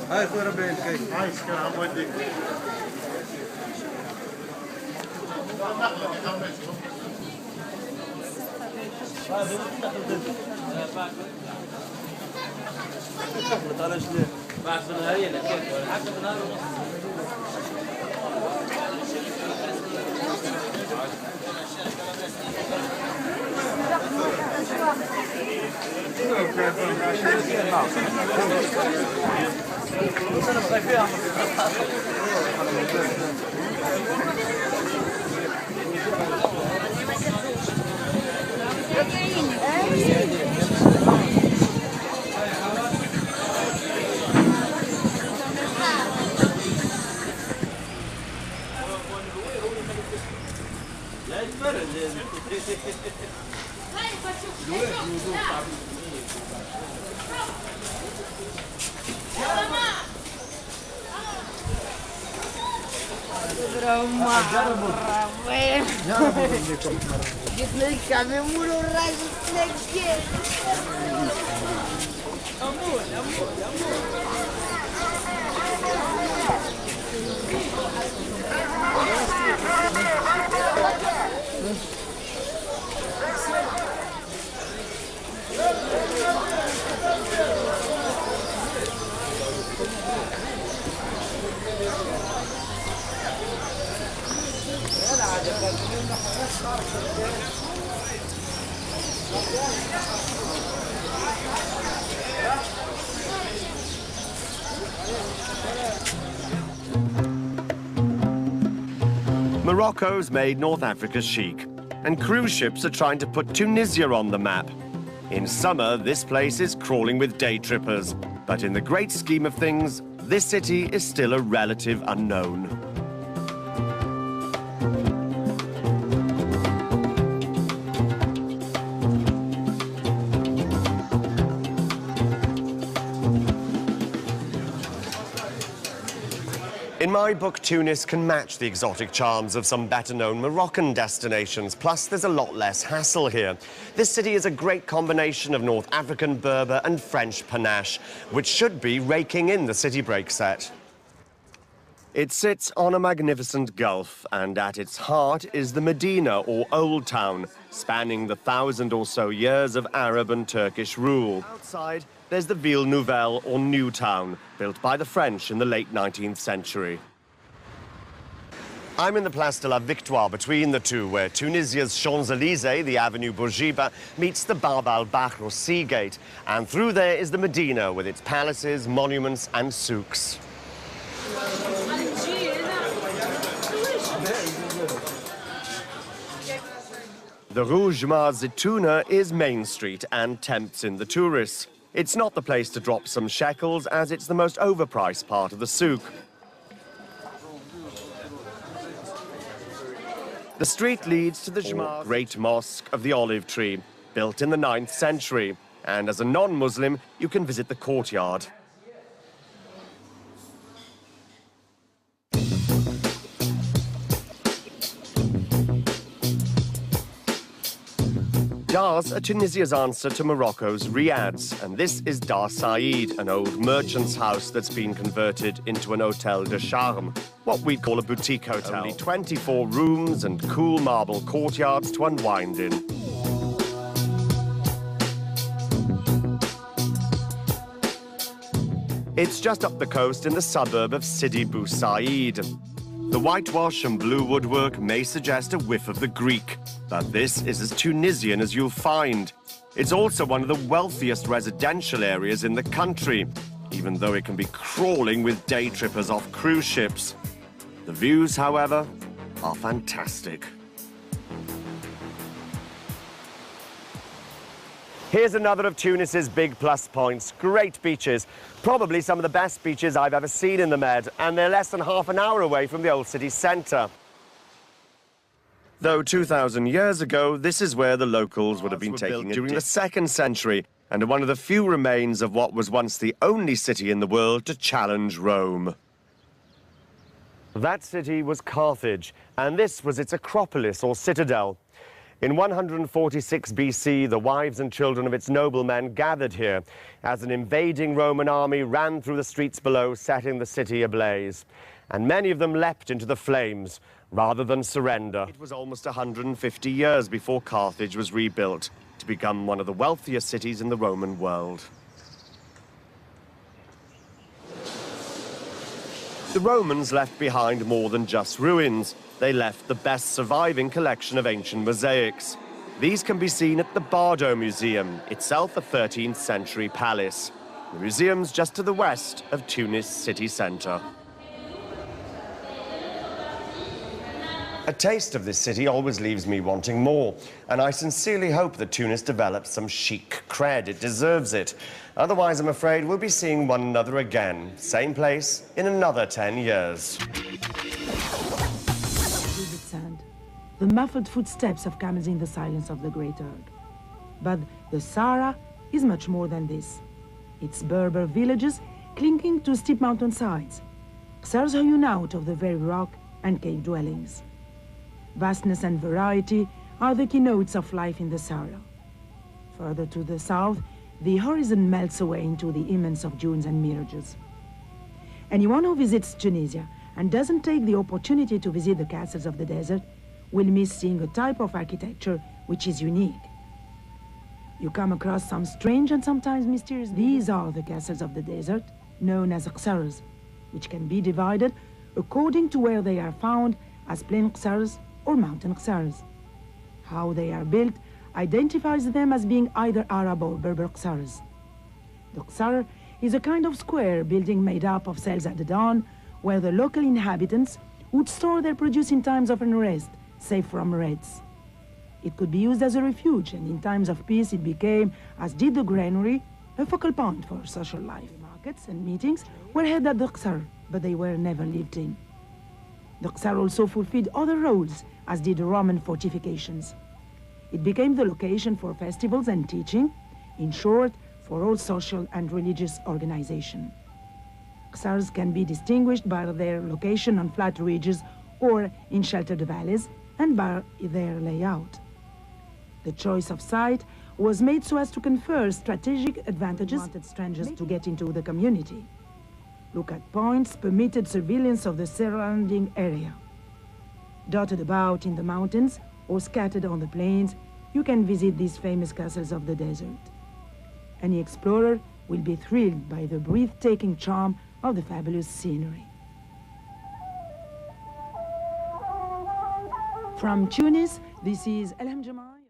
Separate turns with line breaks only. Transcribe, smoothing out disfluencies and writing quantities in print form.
هاي اخوي ربي الكيك
هاي سكر عم وديك
بعد نهارية لكن حتى نهار ونص
Morocco's made North Africa chic, and cruise ships are trying to put Tunisia on the map. In summer, this place is crawling with day trippers, but in the great scheme of things, this city is still a relative unknown. In my book, Tunis can match the exotic charms of some better-known Moroccan destinations, plus there's a lot less hassle here. This city is a great combination of North African Berber and French panache, which should be raking in the city break set. It sits on a magnificent gulf, and at its heart is the Medina, or Old Town, spanning the 1,000 or so years of Arab and Turkish rule. Outside, there's the Ville Nouvelle, or New Town, built by the French in the late 19th century. I'm in the Place de la Victoire between the two, where Tunisia's Champs-Élysées, the Avenue Bourguiba, meets the Bab al-Bahr, or Sea Gate, and through there is the Medina, with its palaces, monuments and souks. The Rouge Mars Zitouna is Main Street and tempts in the tourists. It's not the place to drop some shekels, as it's the most overpriced part of the souk. The street leads to the Juma, Great Mosque of the Olive Tree, built in the 9th century. And as a non-Muslim, you can visit the courtyard. Dars are Tunisia's answer to Morocco's riads, and this is Dar Said, an old merchant's house that's been converted into an hôtel de charme, what we'd call a boutique hotel. Only 24 rooms and cool marble courtyards to unwind in. It's just up the coast in the suburb of Sidi Bou Said. The whitewash and blue woodwork may suggest a whiff of the Greek, but this is as Tunisian as you'll find. It's also one of the wealthiest residential areas in the country, even though it can be crawling with day trippers off cruise ships. The views, however, are fantastic. Here's another of Tunis's big plus points. Great beaches. Probably some of the best beaches I've ever seen in the Med, and they're less than half an hour away from the old city centre. Though 2,000 years ago, this is where the locals would have been taking it during the 2nd century, and are one of the few remains of what was once the only city in the world to challenge Rome. That city was Carthage, and this was its acropolis or citadel. In 146 BC, the wives and children of its noblemen gathered here as an invading Roman army ran through the streets below, setting the city ablaze. And many of them leapt into the flames rather than surrender. It was almost 150 years before Carthage was rebuilt to become one of the wealthiest cities in the Roman world. The Romans left behind more than just ruins. They left the best surviving collection of ancient mosaics. These can be seen at the Bardo Museum, itself a 13th century palace. The museum's just to the west of Tunis city centre. A taste of this city always leaves me wanting more, and I sincerely hope that Tunis develops some chic cred. It deserves it. Otherwise, I'm afraid we'll be seeing one another again. Same place in another 10 years.
Sand. The muffled footsteps of camels in the silence of the Great Earth. But the Sahara is much more than this. It's Berber villages clinging to steep mountainsides. Qsars hewn out of the very rock and cave dwellings. Vastness and variety are the keynotes of life in the Sahara. Further to the south, the horizon melts away into the immense of dunes and mirages. Anyone who visits Tunisia and doesn't take the opportunity to visit the castles of the desert will miss seeing a type of architecture which is unique. You come across some strange and sometimes mysterious. These are the castles of the desert, known as qsars, which can be divided according to where they are found as plain qsars or mountain qsars. How they are built identifies them as being either Arab or Berber qsars. The qsar is a kind of square building made up of cells at the dawn, where the local inhabitants would store their produce in times of unrest, safe from raids. It could be used as a refuge, and in times of peace it became, as did the granary, a focal point for social life. Markets and meetings were held at the qsar, but they were never lived in. The qsar also fulfilled other roles, as did the Roman fortifications. It became the location for festivals and teaching, in short, for all social and religious organization. Qsars can be distinguished by their location on flat ridges or in sheltered valleys, and by their layout. The choice of site was made so as to confer strategic advantages wanted strangers to get into the community. Look-at points permitted surveillance of the surrounding area. Dotted about in the mountains or scattered on the plains, you can visit these famous castles of the desert. Any explorer will be thrilled by the breathtaking charm of the fabulous scenery. From Tunis, this is Elham Jamal.